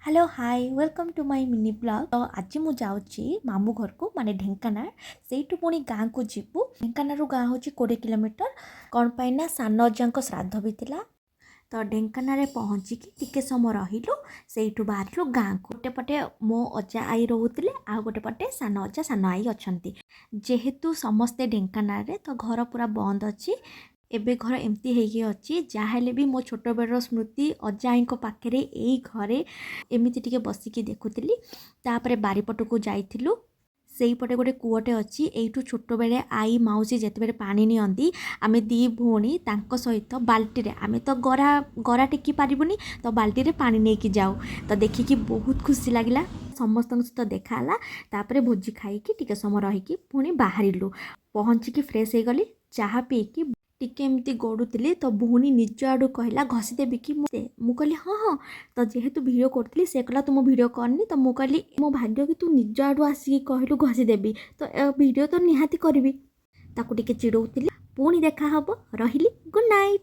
Hello hi welcome to my mini blog. तो आज मु जाऊँगी मामू घर को माने ढेंकानाल से पुणी गाँ को जीवु। ढेंकानाल गाँ हूँ 20 किलोमीटर। कौन पाइना सान अजा श्राद्ध भी थिला। तो ढेंकानाल पहुँचिकी टिके समय रहिलु से बाहर गाँ को। गोटे पटे मो अजा आई रोते आ गोटे पटे सान अजा सान आई अच्छा। जेहेतु समस्ते ढेंकानाल तो घर पूरा बंद अच्छी। एबे घर एमती होगी अच्छी जहाँ भी मो छोट बेड़ स्मृति अजाई पाखे यही घरे एमती टिके बसिकी देखुली। तापर बारीपट को जाइलु सेपटे गोटे कूटे अच्छी यू छोट बेले आई मौसी जिते पानी नियंती आमे दी भौणी सहित बाल्टी आमे तो गरा गरा टेकी पारिबुनी तो बाल्टी पानी नहीं जाऊ। तो देखिकी बहुत खुशी लगिला समस्त सहित देखाला। तापर भोजी खाईकी टिके समय रहीकि पुणी बाहरिलु पहुँचिकी फ्रेश हो गली चाह पीकी टिके एमती गड़ुली। तो भौणी निज आड़ू कहला घसीदेवी कि मु कहली हाँ हाँ। तो जेहेतु भिडियो करी से कहला तुम भिडियो करनी तो मुझे कहली मो भाग्य कि तू निज आड़ू आसिक कहलु घसीदेवी तो भिडियो तो निहाती करी ताकू टिके चिड़ौली। पुणी देखा हब रही गुड नाइट।